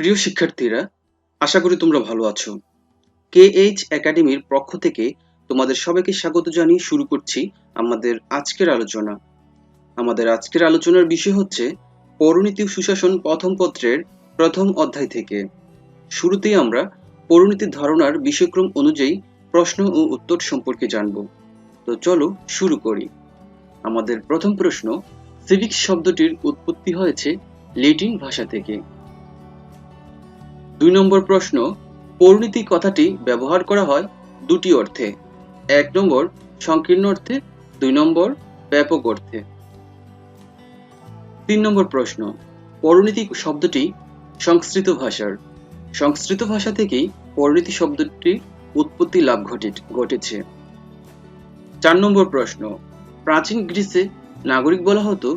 প্রিয় শিক্ষার্থীরা, আশা করি তোমরা ভালো আছো। কেএইচ একাডেমির পক্ষ থেকে তোমাদের সবাইকে স্বাগত জানিয়ে শুরু করছি আমাদের আজকের আলোচনা। আমাদের আজকের আলোচনার বিষয় হচ্ছে পৌরনীতি ও সুশাসন প্রথম পত্রের প্রথম অধ্যায় থেকে। শুরুতেই আমরা পৌরনীতির ধারণার বিষয়ক্রম অনুযায়ী প্রশ্ন ও উত্তর সম্পর্কে জানব। তো চলো শুরু করি। আমাদের প্রথম প্রশ্ন, সিভিক্স শব্দটির উৎপত্তি হয়েছে ল্যাটিন ভাষা থেকে। ২ নম্বর প্রশ্ন, পৌরনীতি কথাটি ব্যবহার করা হয় দুটি অর্থে। ১ নম্বর সংকীর্ণ অর্থে, ২ নম্বর ব্যাপক অর্থে। ৩ নম্বর প্রশ্ন, পৌরনীতি শব্দটি সংস্কৃত ভাষার। সংস্কৃত ভাষা থেকেই পৌরনীতি শব্দটির উৎপত্তি লাভ ঘটেছে। ৪ নম্বর প্রশ্ন, প্রাচীন গ্রিসে নাগরিক বলা হতো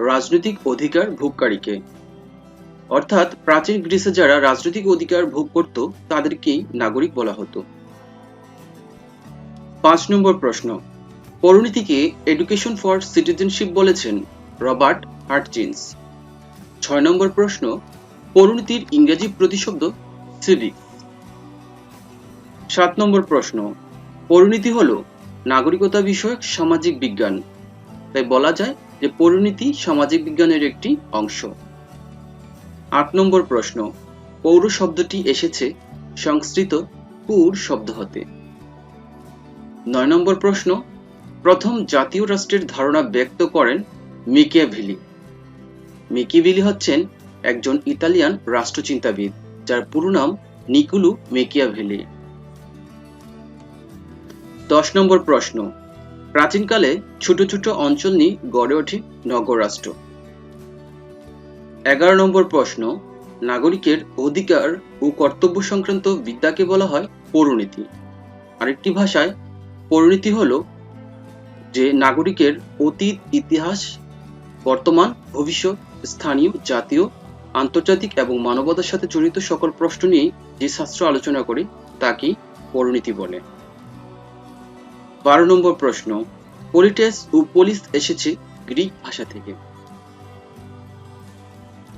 রাজনৈতিক অধিকার ভোগকারীকে। অর্থাৎ প্রাচীন গ্রিসে যারা রাজনৈতিক অধিকার ভোগ করত তাদেরকেই নাগরিক বলা হতো। ৫ নম্বর প্রশ্ন, পৌরনীতিকে এডুকেশন ফর সিটিজেনশিপ বলেছেন রবার্ট হাটচিন্স। ৬ নম্বর প্রশ্ন, পৌরনীতির ইংরেজি প্রতিশব্দ সিভিক্স। ৭ নম্বর প্রশ্ন, পৌরনীতি হলো নাগরিকতা বিষয়ক সামাজিক বিজ্ঞান। তাই বলা যায় যে পৌরনীতি সামাজিক বিজ্ঞানের একটি অংশ। ৮ নম্বর প্রশ্ন, পৌর শব্দটি এসেছে সংস্কৃত পুর শব্দ হতে। ৯ নম্বর প্রশ্ন, প্রথম জাতীয় রাষ্ট্রের ধারণা ব্যক্ত করেন মেকিয়াভেলি। মেকিয়াভেলি হচ্ছেন একজন ইতালিয়ান রাষ্ট্রচিন্তাবিদ, যার পুরো নাম নিকোলো মেকিয়াভেলি। ১০ নম্বর প্রশ্ন, প্রাচীনকালে ছোট ছোট অঞ্চল নিয়ে গড়ে ওঠে নগররাষ্ট্র। ১১ নম্বর প্রশ্ন, নাগরিকের অধিকার ও কর্তব্য সংক্রান্ত বিদ্যাকে বলা হয় পৌরনীতি। আরেকটি ভাষায় পৌরনীতি হলো যে নাগরিকের অতীত, ইতিহাস, বর্তমান, ভবিষ্যৎ, স্থানীয়, জাতীয়, আন্তর্জাতিক এবং মানবতার সাথে জড়িত সকল প্রশ্ন নিয়ে যে শাস্ত্র আলোচনা করে তাকে পৌরনীতি বলে। ১২ নম্বর প্রশ্ন, পলিটেস ও পোলিস এসেছে গ্রিক ভাষা থেকে।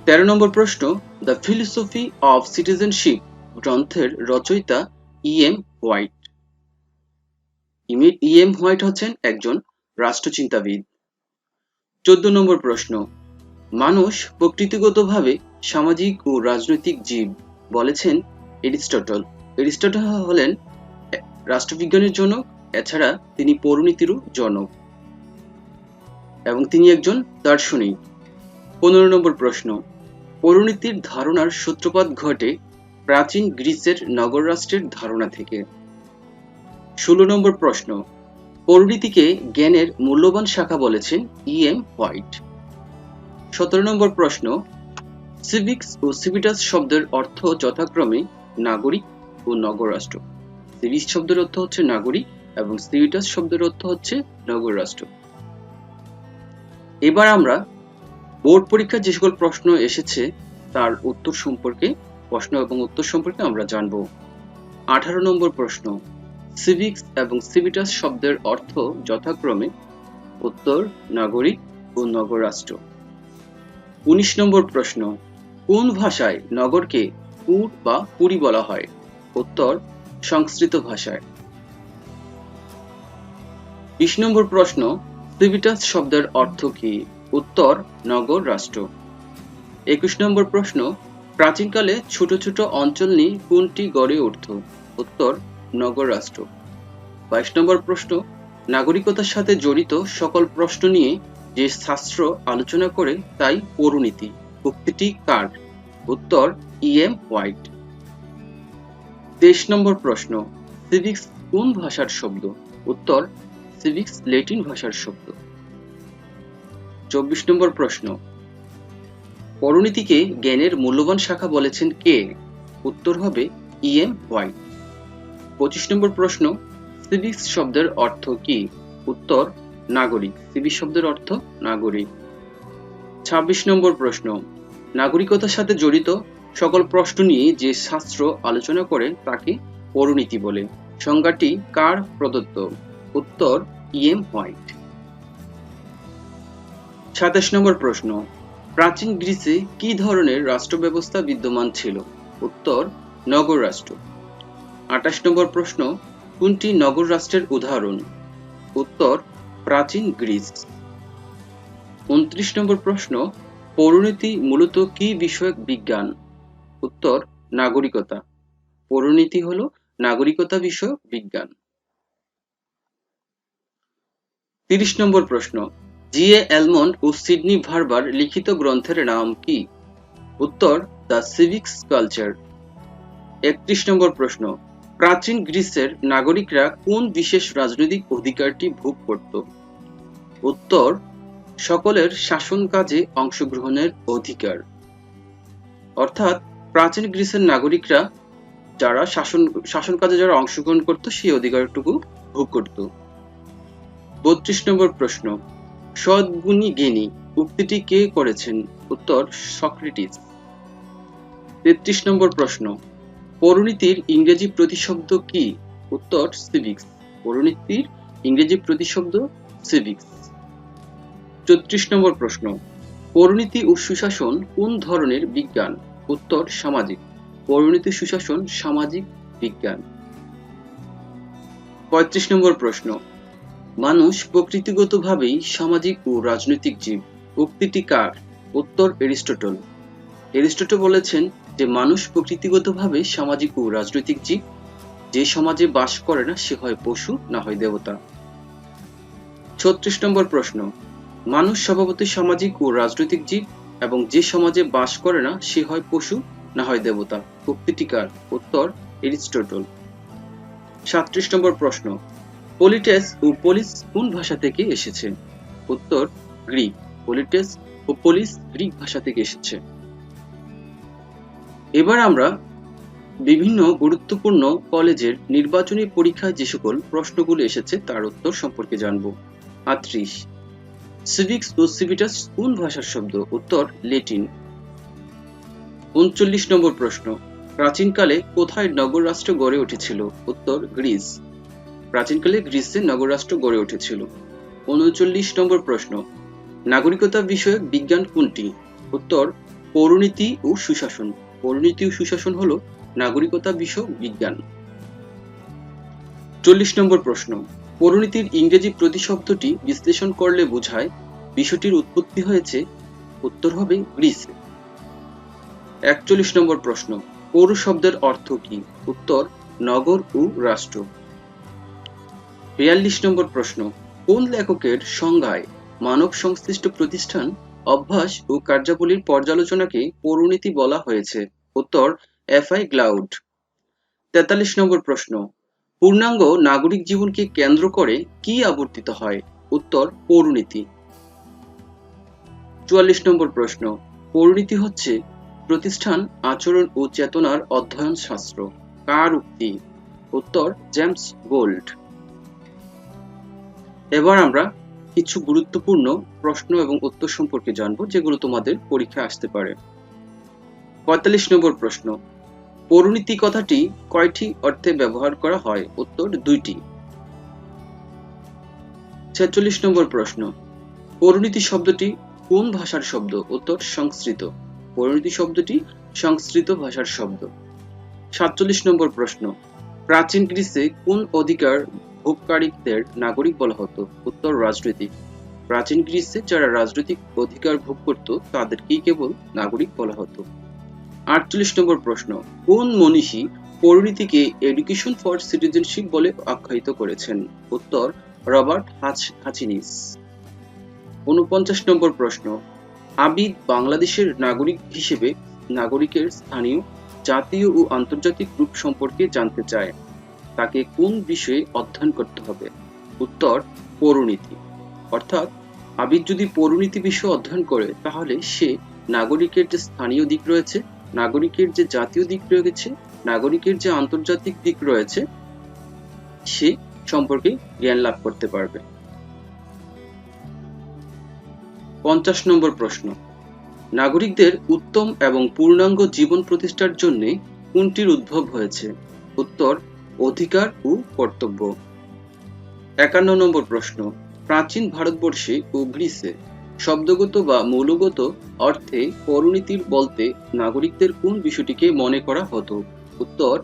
১৩ নম্বর প্রশ্ন, দ্য ফিলোসফি অফ সিটিজেনশিপ গ্রন্থের রচয়িতা ইএম হোয়াইট। ইএম হোয়াইট হচ্ছেন একজন রাষ্ট্রচিন্তাবিদ। ১৪ নম্বর প্রশ্ন, মানুষ প্রকৃতিগতভাবে সামাজিক ও রাজনৈতিক জীব বলেছেন এরিস্টটল। এরিস্টটল হলেন রাষ্ট্রবিজ্ঞানের জনক, এছাড়া তিনি পৌরনীতিরও জনক এবং তিনি একজন দার্শনিক। ১৫ নম্বর প্রশ্ন, পৌরনীতির ধারণার সূত্রপাত ঘটে প্রাচীন গ্রিসের নগর রাষ্ট্রের ধারণা থেকে। ১৬ নম্বর প্রশ্ন, পৌরনীতিকে জ্ঞানের মূল্যবান শাখা বলেছেন ইএম হোয়াইট। ১৭ নম্বর প্রশ্ন, সিভিক্স ও সিভিটাস শব্দের অর্থ যথাক্রমে নাগরিক ও নগররাষ্ট্র। সিভিক্স শব্দের অর্থ হচ্ছে নাগরিক এবং সিভিটাস শব্দের অর্থ হচ্ছে নগররাষ্ট্র। এবার আমরা বোর্ড পরীক্ষায় যে সকল প্রশ্ন এসেছে তার উত্তর সম্পর্কে, প্রশ্ন এবং উত্তর সম্পর্কে আমরা জানব। ১৮ নম্বর প্রশ্ন, সিভিক্স এবং সিভিটাস শব্দের অর্থ যথাক্রমে উত্তর নাগরিক ও নগররাষ্ট্র। ১৯ নম্বর প্রশ্ন, কোন ভাষায় নগরকে পুর বা পুরী বলা হয়? উত্তর সংস্কৃত ভাষায়। ২০ নম্বর প্রশ্ন, সিভিটাস শব্দের অর্থ কি? উত্তর নগর রাষ্ট্র। ২১ নম্বর প্রশ্ন, প্রাচীনকালে ছোট ছোট অঞ্চল নিয়ে কোনটি গড়ে উঠত? উত্তর নগর রাষ্ট্র। ২২ নম্বর প্রশ্ন, নাগরিকতার সাথে জড়িত সকল প্রশ্ন নিয়ে যে শাস্ত্র আলোচনা করে তাই পৌরনীতি। উক্তিটি কার? উত্তর ইএম হোয়াইট। ২৩ নম্বর প্রশ্ন, সিভিক্স কোন ভাষার শব্দ? উত্তর সিভিক্স ল্যাটিন ভাষার শব্দ। ২৪ নম্বর প্রশ্ন, পৌরনীতিকে জ্ঞানের মূল্যবান শাখা বলেছেন কে? উত্তর হবে ইএম হোয়াইট। ২৫ নম্বর প্রশ্ন, সিভিক্স শব্দের অর্থ কি? উত্তর নাগরিক। সিভিক্স শব্দের অর্থ নাগরিক। ২৬ নম্বর প্রশ্ন, নাগরিকতার সাথে জড়িত সকল প্রশ্ন নিয়ে যে শাস্ত্র আলোচনা করে তাকে পৌরনীতি বলে। সংজ্ঞাটি কার প্রদত্ত? উত্তর ইএম হোয়াইট। ২৭ নম্বর প্রশ্ন, প্রাচীন গ্রিসে কি ধরনের রাষ্ট্র ব্যবস্থা বিদ্যমান ছিল? উত্তর নগর রাষ্ট্র। 28 নম্বর প্রশ্ন, কোনটি নগর রাষ্ট্রের উদাহরণ? উত্তর প্রাচীন গ্রিস। 29 নম্বর প্রশ্ন, পৌরনীতি মূলত কি বিষয়ক বিজ্ঞান? উত্তর নাগরিকতা। পৌরনীতি হলো নাগরিকতা বিষয়ক বিজ্ঞান। 30 নম্বর প্রশ্ন, জি.এ. অ্যালমন্ড ও সিডনি ভার্বার লিখিত গ্রন্থের নাম কি? উত্তর দ্য সিভিক্স কালচার। 31 নম্বর প্রশ্ন, প্রাচীন গ্রিসের নাগরিকরা কোন বিশেষ রাজনৈতিক অধিকারটি ভোগ করত? উত্তর সকলের শাসন কাজে অংশগ্রহণের অধিকার। অর্থাৎ প্রাচীন গ্রিসের নাগরিকরা যারা শাসন কাজে যারা অংশগ্রহণ করত সেই অধিকারটুকু ভোগ করত। 32 নম্বর প্রশ্ন, সদ্গুণী জ্ঞানী উক্তিটি কে করেছেন? উত্তর সক্রেটিস। 33 নম্বর প্রশ্ন, পৌরনীতির ইংরেজি প্রতিশব্দ কি? উত্তর সিভিক্স। পৌরনীতির ইংরেজি প্রতিশব্দ সিভিক্স। 34 নম্বর প্রশ্ন, পৌরনীতি ও সুশাসন কোন ধরনের বিজ্ঞান? উত্তর সামাজিক। পৌরনীতি সুশাসন সামাজিক বিজ্ঞান। 35 নম্বর প্রশ্ন, মানুষ প্রকৃতিগতভাবেই সামাজিক ও রাজনৈতিক জীব উক্তিটি কার? উত্তর এরিস্টটল। এরিস্টটল বলেছেন যে মানুষ প্রকৃতিগতভাবে সামাজিক ও রাজনৈতিক জীব, যে সমাজে বাস করে না সে হয় পশু না হয় দেবতা। 36 নম্বর প্রশ্ন, মানুষ স্বভাবতই সামাজিক ও রাজনৈতিক জীব এবং যে সমাজে বাস করে না সে হয় পশু না হয় দেবতা উক্তিটি কার? উত্তর এরিস্টটল। 37 নম্বর প্রশ্ন, পলিটেস ও পোলিস কোন ভাষা থেকে এসেছে? উত্তর গ্রিক। পলিটেস ও পোলিস গ্রিক ভাষা থেকে এসেছে। এবার আমরা বিভিন্ন গুরুত্বপূর্ণ কলেজের নির্বাচনী পরীক্ষায় যে সকল প্রশ্নগুলো এসেছে তার উত্তর সম্পর্কে জানব। 38, সিভিক্স ও সিভিটাস কোন ভাষার শব্দ? উত্তর ল্যাটিন। 39 নম্বর প্রশ্ন, প্রাচীনকালে কোথায় নগর রাষ্ট্র গড়ে উঠেছিল? উত্তর গ্রিস। প্রাচীনকালে গ্রিসে নগর রাষ্ট্র গড়ে উঠেছিল। 39 নম্বর প্রশ্ন, নাগরিকতা বিষয়ক বিজ্ঞান কোনটি? উত্তর পৌরনীতি ও সুশাসন। পৌরনীতি ও সুশাসন হলো নাগরিকতা বিষয়ক বিজ্ঞান। 40 নম্বর প্রশ্ন, পৌরনীতির ইংরেজি প্রতিশব্দটি বিশ্লেষণ করলে বোঝায় বিষয়টির উৎপত্তি হয়েছে? উত্তর হবে গ্রিসে। 41 নম্বর প্রশ্ন, পৌর শব্দের অর্থ কি? উত্তর নগর ও রাষ্ট্র। 42 নম্বর প্রশ্ন, কোন লেখকের সংজ্ঞায় মানব সংশ্লিষ্ট প্রতিষ্ঠান, অভ্যাস ও কার্যাবলীর পর্যালোচনাকে পৌরনীতি বলা হয়েছে? উত্তর এফ.আই. গ্লাউড। 43 নম্বর প্রশ্ন, পূর্ণাঙ্গ নাগরিক জীবনকে কেন্দ্র করে কি আবর্তিত হয়? উত্তর পৌরনীতি। 44 নম্বর প্রশ্ন, পৌরনীতি হচ্ছে প্রতিষ্ঠান, আচরণ ও চেতনার অধ্যয়ন শাস্ত্র। কার উক্তি? উত্তর জেমস গোল্ড। এবার আমরা কিছু গুরুত্বপূর্ণ প্রশ্ন এবং উত্তর সম্পর্কে জানবো যেগুলো তোমাদের পরীক্ষায় আসতে পারে। 45 নম্বর প্রশ্ন, পৌরনীতি কথাটি কয়টি অর্থে ব্যবহার করা হয়? উত্তর দুইটি। 46 নম্বর প্রশ্ন, পৌরনীতি শব্দটি কোন ভাষার শব্দ? উত্তর সংস্কৃত। পৌরনীতি শব্দটি সংস্কৃত ভাষার শব্দ। 47 নম্বর প্রশ্ন, প্রাচীন গ্রিসে কোন অধিকার ভোগকারীদের নাগরিক বলা হতো? উত্তর রাজনৈতিক। প্রাচীন গ্রিসে যারা রাজনৈতিক অধিকার ভোগ করত তাদেরকেই কেবল নাগরিক বলা হতো। 48 নম্বর প্রশ্ন, কোন মনীষী পৌরনীতিকে এডুকেশন ফর সিটিজেনশিপ বলে আখ্যায়িত করেছেন? উত্তর রবার্ট হাচিনিস। 49 নম্বর প্রশ্ন, আবিদ বাংলাদেশের নাগরিক হিসেবে নাগরিকের স্থানীয়, জাতীয় ও আন্তর্জাতিক রূপ সম্পর্কে জানতে চায়, তাকে কোন বিষয়ে অধ্যয়ন করতে হবে? উত্তর পৌরনীতি। অর্থাৎ আবিদ যদি পৌরনীতি বিষয়ে অধ্যয়ন করে তাহলে সে নাগরিকের যে স্থানীয় দিক রয়েছে, নাগরিকের যে জাতীয় দিক রয়েছে, নাগরিকের যে আন্তর্জাতিক দিক রয়েছে সে সম্পর্কে জ্ঞান লাভ করতে পারবে। 50 নম্বর প্রশ্ন, নাগরিকদের উত্তম এবং পূর্ণাঙ্গ জীবন প্রতিষ্ঠার জন্য কোনটির উদ্ভব হয়েছে? উত্তর অধিকার ও কর্তব্য। 51 নম্বর প্রশ্ন, প্রাচীন ভারতবর্ষে ও গ্রিসে শব্দগত বা মৌলগত অর্থে পৌরনীতির বলতে নাগরিকদের কোন বিষয়টিকে মনে করা হতো? উত্তর,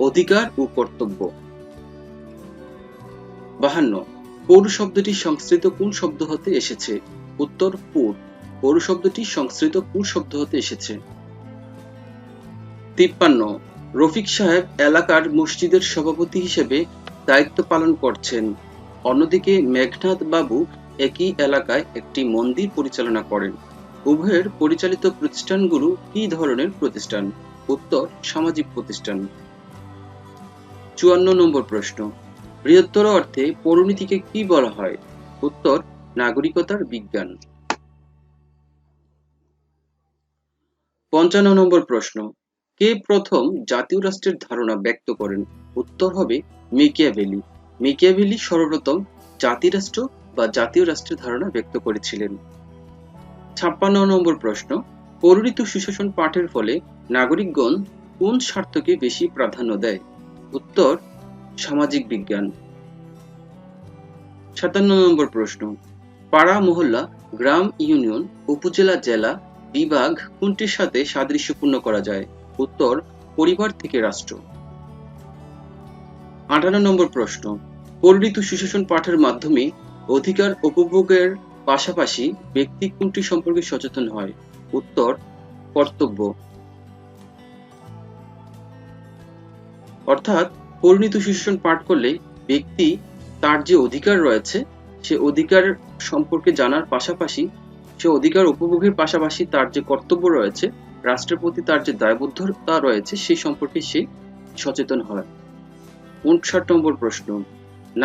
অধিকার ও কর্তব্য। 52, পৌর শব্দটি সংস্কৃত কোন শব্দ হতে এসেছে? উত্তর, পুর। পৌর শব্দটি সংস্কৃত পুর শব্দ হতে এসেছে। 53, রফিক সাহেব এলাকার মসজিদের সভাপতি হিসেবে দায়িত্ব পালন করছেন। অন্যদিকে মেঘনাদ বাবু একই এলাকায় একটি মন্দির পরিচালনা করেন। উভয়ের পরিচালিত প্রতিষ্ঠানগুলো কি ধরনের প্রতিষ্ঠান? উত্তর, সামাজিক প্রতিষ্ঠান। 54 নম্বর প্রশ্ন, বৃহত্তর অর্থে পৌরনীতিকে কি বলা হয়? উত্তর, নাগরিকতার বিজ্ঞান। 55 নম্বর প্রশ্ন, কে প্রথম জাতীয় রাষ্ট্রের ধারণা ব্যক্ত করেন? উত্তর হবে মেকিয়াভেলি। মেকিয়াভেলি সর্বপ্রথম জাতিরাষ্ট্র বা জাতীয় রাষ্ট্রের ধারণা ব্যক্ত করেছিলেন। 56 নম্বর প্রশ্ন, পৌরনীতি সুশাসন পাঠের ফলে নাগরিকগণ কোন স্বার্থকে বেশি প্রাধান্য দেয়? উত্তর, সামাজিক বিজ্ঞান। 57 নম্বর প্রশ্ন, পাড়া মহল্লা, গ্রাম, ইউনিয়ন, উপজেলা, জেলা, বিভাগ কোনটির সাথে সাদৃশ্যপূর্ণ করা যায়? উত্তর, পরিবার থেকে রাষ্ট্র। 58 নম্বর প্রশ্ন, পৌরনীতি সুশাসন পাঠের মাধ্যমে অধিকার উপভোগের পাশাপাশি ব্যক্তি কোনটি সম্পর্কে সচেতন হয়? উত্তর, কর্তব্য। অর্থাৎ পৌরনীতি সুশাসন পাঠ করলে ব্যক্তি তার যে অধিকার রয়েছে সে অধিকার সম্পর্কে জানার পাশাপাশি সে অধিকার উপভোগের পাশাপাশি তার যে কর্তব্য রয়েছে, রাষ্ট্রের প্রতি তার যে দায়বদ্ধতা রয়েছে সেই সম্পর্কে সে সচেতন হয়। 59 নম্বর প্রশ্ন,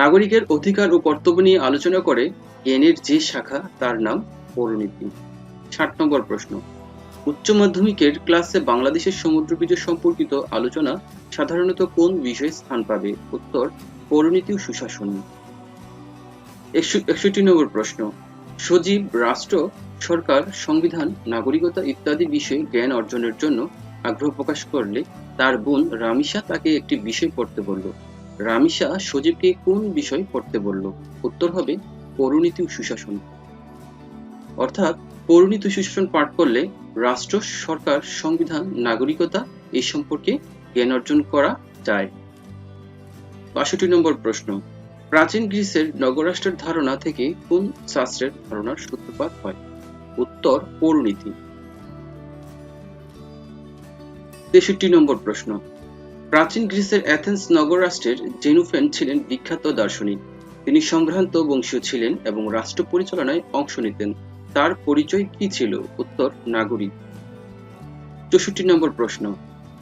নাগরিকের অধিকার ও কর্তব্য নিয়ে আলোচনা করে জ্ঞানের যে শাখা তার নাম পৌরনীতি। 60 নম্বর প্রশ্ন, উচ্চ মাধ্যমিকের ক্লাসে বাংলাদেশের সমুদ্র বিজয় সম্পর্কিত আলোচনা সাধারণত কোন বিষয়ে স্থান পাবে? উত্তর, পৌরনীতি ও সুশাসন। 61 নম্বর প্রশ্ন, সজীব রাষ্ট্র, সরকার, সংবিধান, নাগরিকতা ইত্যাদি বিষয়ে জ্ঞান অর্জনের জন্য আগ্রহ প্রকাশ করলে তার বোন রামিসা তাকে একটি বিষয় পড়তে বলল। রামিসা সজীবকে কোন বিষয় পড়তে বলল? উত্তর হবে পৌরনীতি ও সুশাসন। অর্থাৎ পৌরনীতি ও সুশাসন পাঠ করলে রাষ্ট্র, সরকার, সংবিধান, নাগরিকতা এই সম্পর্কে জ্ঞান অর্জন করা যায়। 62 নম্বর প্রশ্ন, প্রাচীন গ্রিসের নগররাষ্ট্রের ধারণা থেকে কোন শাস্ত্রের ধারণার সূত্রপাত হয়? উত্তর, পৌরনীতি। 63 নম্বর প্রশ্ন, প্রাচীন গ্রিসের অ্যাথেন্স নগররাষ্ট্রের জেনোফেন ছিলেন বিখ্যাত দার্শনিক। তিনি সম্ভ্রান্ত বংশীয় ছিলেন এবং রাষ্ট্র পরিচালনায় অংশ নিতেন। তার পরিচয় কি ছিল? উত্তর, নাগরিক। 64 নম্বর প্রশ্ন,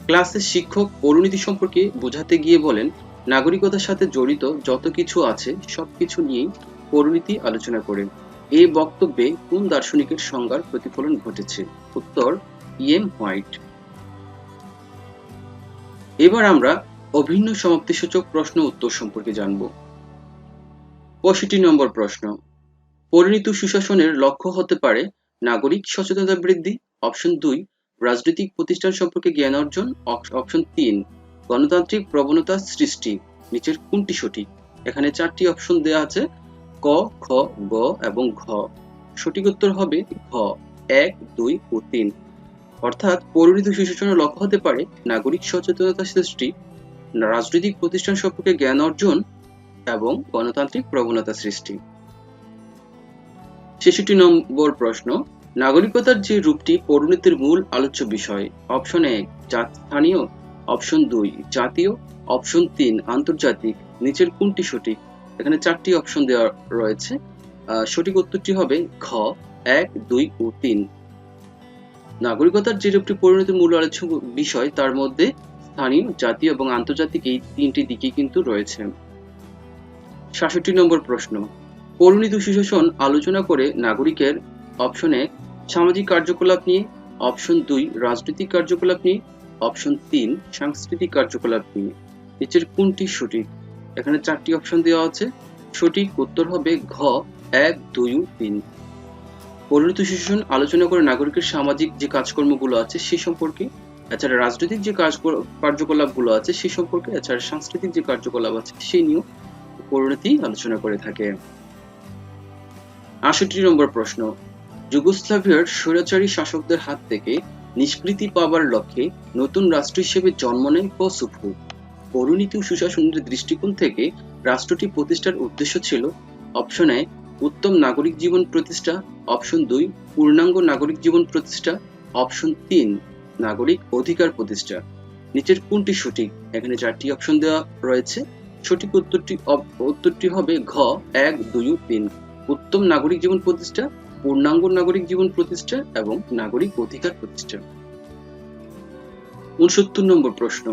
ক্লাসে শিক্ষক পৌরনীতি সম্পর্কে বোঝাতে গিয়ে বলেন, নাগরিকতার সাথে জড়িত যত কিছু আছে সবকিছু নিয়েই পৌরনীতি আলোচনা করেন। এই বক্তব্যে কোন দার্শনিকের সংজ্ঞার প্রতিফলন ঘটেছে? উত্তর, E.M. হোয়াইট। এবার আমরা অভিন্ন সমাপ্তিসূচক প্রশ্ন উত্তর সম্পর্কে জানব। 65 নম্বর প্রশ্ন, পৌরনীতি সুশাসনের লক্ষ্য হতে পারে নাগরিক সচেতনতা বৃদ্ধি, অপশন 2 রাজনৈতিক প্রতিষ্ঠান সম্পর্কে জ্ঞান অর্জন, অপশন 3 গণতান্ত্রিক প্রবণতা সৃষ্টি। নিচের কোনটি সঠিক? এখানে 4টি অপশন দেওয়া আছে, ক, খ, গ এবং ঘ। সঠিক উত্তর হবে ঘ, 1, 2 ও 3। অর্থাৎ পৌরনীতি সুশাসনের লক্ষ্য হতে পারে নাগরিক সচেতনতা সৃষ্টি, রাজনৈতিক প্রতিষ্ঠান সম্পর্কে জ্ঞান অর্জন এবং গণতান্ত্রিক প্রবণতা সৃষ্টি। 66 নম্বর প্রশ্ন, নাগরিকতার যে রূপটি পৌরনীতির মূল আলোচ্য বিষয়। অপশন 1 স্থানীয়, অপশন 2 জাতীয়, অপশন 3 আন্তর্জাতিক। নিচের কোনটি সঠিক? এখানে 4টি অপশন দেওয়া রয়েছে। সঠিক উত্তরটি হবে ঘ, 1, 2 ও 3। নাগরিকতার যে রূপটি পৌরনীতির মূল আলোচ্য বিষয় তার মধ্যে স্থানীয়, জাতীয় এবং আন্তর্জাতিক এই 3টি দিকই কিন্তু রয়েছে। 67 নম্বর প্রশ্ন, পৌরনীতি সুশাসন আলোচনা করে নাগরিকের অপশন 1 সামাজিক কার্যকলাপ নিয়ে, অপশন 2 রাজনৈতিক কার্যকলাপ নিয়ে, অপশন 3 সাংস্কৃতিক কার্যকলাপ নিয়ে। নিচের কোনটি সঠিক? এখানে 4টি অপশন দেওয়া আছে। সঠিক উত্তর হবে ঘ, 1, 2 ও 3। পৌরনীতি সুশাসন আলোচনা করে নাগরিকের সামাজিক যে কাজকর্মগুলো আছে সে সম্পর্কে, এছাড়া রাজনৈতিক যে কার্যকলাপগুলো আছে সে সম্পর্কে, এছাড়া সাংস্কৃতিক যে কার্যকলাপ আছে সেই নিয়েও পৌরনীতি আলোচনা করে থাকে। 68 নম্বর প্রশ্ন, যুগোস্লাভিয়ার স্বৈরাচারী শাসকদের হাত থেকে নিষ্কৃতি পাবার লক্ষ্যে নতুন রাষ্ট্র হিসেবে জন্ম নেয় কোসোভো। পৌরনীতি ও সুশাসনের দৃষ্টিকোণ থেকে রাষ্ট্রটি প্রতিষ্ঠার উদ্দেশ্য ছিল অপশন এ উত্তম নাগরিক জীবন প্রতিষ্ঠা, অপশন 2 পূর্ণাঙ্গ নাগরিক জীবন প্রতিষ্ঠা, অপশন 3 নাগরিক অধিকার প্রতিষ্ঠা। নিচের কোনটি সঠিক? এখানে 4টি অপশন দেওয়া রয়েছে। সঠিক উত্তরটি হবে ঘ 1, 2 ও 3। উত্তম নাগরিক জীবন প্রতিষ্ঠা, পূর্ণাঙ্গ নাগরিক জীবন প্রতিষ্ঠা এবং নাগরিক অধিকার প্রতিষ্ঠা। 69 নম্বর প্রশ্ন,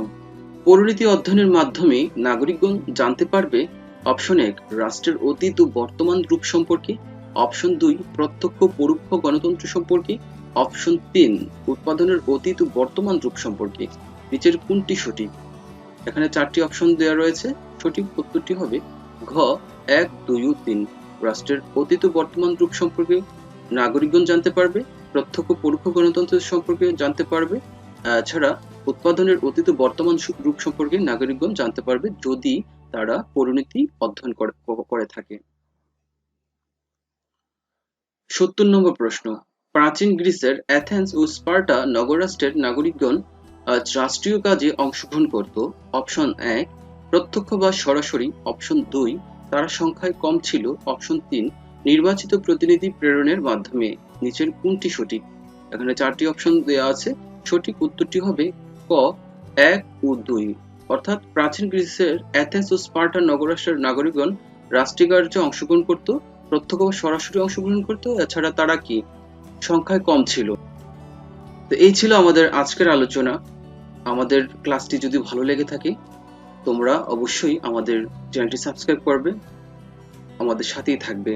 পৌরনীতি অধ্যয়নের মাধ্যমে নাগরিকগণ জানতে পারবে অপশন 1 রাষ্ট্রের অতীত ও বর্তমান রূপ সম্পর্কে, অপশন 2 প্রত্যক্ষ পরোক্ষ গণতন্ত্র সম্পর্কে, অপশন 3 উৎপাদনের অতীত ও বর্তমান রূপ সম্পর্কে। নিচের কোনটি সঠিক? এখানে 4টি অপশন দেওয়া রয়েছে। সঠিক উত্তরটি হবে ঘ 1, 2 ও 3। রাষ্ট্রের অতীত ও বর্তমান রূপ সম্পর্কে নাগরিকগণ জানতে পারবে, প্রত্যক্ষ পরোক্ষ গণতন্ত্র সম্পর্কে জানতে পারবে, ছাড়া উৎপাদনের অতীত ও বর্তমান রূপ সম্পর্কে নাগরিকগণ জানতে পারবে যদি তারা পৌরনীতি অধ্যয়ন করে থাকে। 70 নম্বর প্রশ্ন, প্রাচীন গ্রিসের অ্যাথেন্স ও স্পার্টা নগররাষ্ট্রের নাগরিকগণ রাষ্ট্রীয় কাজে অংশগ্রহণ করত। অপশন 1 প্রত্যক্ষ বা সরাসরি, অপশন 2 তারা সংখ্যায় কম ছিল, অপশন 3 নির্বাচিত প্রতিনিধি প্রেরণের মাধ্যমে। নিচের কোনটি সঠিক? এখানে 4টি অপশন দেওয়া আছে। সঠিক উত্তরটি হবে ক 1 ও 2। অর্থাৎ প্রাচীন গ্রিসের অ্যাথেন্স ও স্পার্টা নগররাষ্ট্রের নাগরিকগণ রাষ্ট্রীয় কার্যে অংশগ্রহণ করত, প্রত্যক্ষ বা সরাসরি অংশগ্রহণ করত, এছাড়া তারা কি সংখ্যায় কম ছিল। তো এই ছিল আমাদের আজকের আলোচনা। আমাদের ক্লাসটি যদি ভালো লেগে থাকে তোমরা অবশ্যই আমাদের চ্যানেলটি সাবস্ক্রাইব করবে, আমাদের সাথেই থাকবে।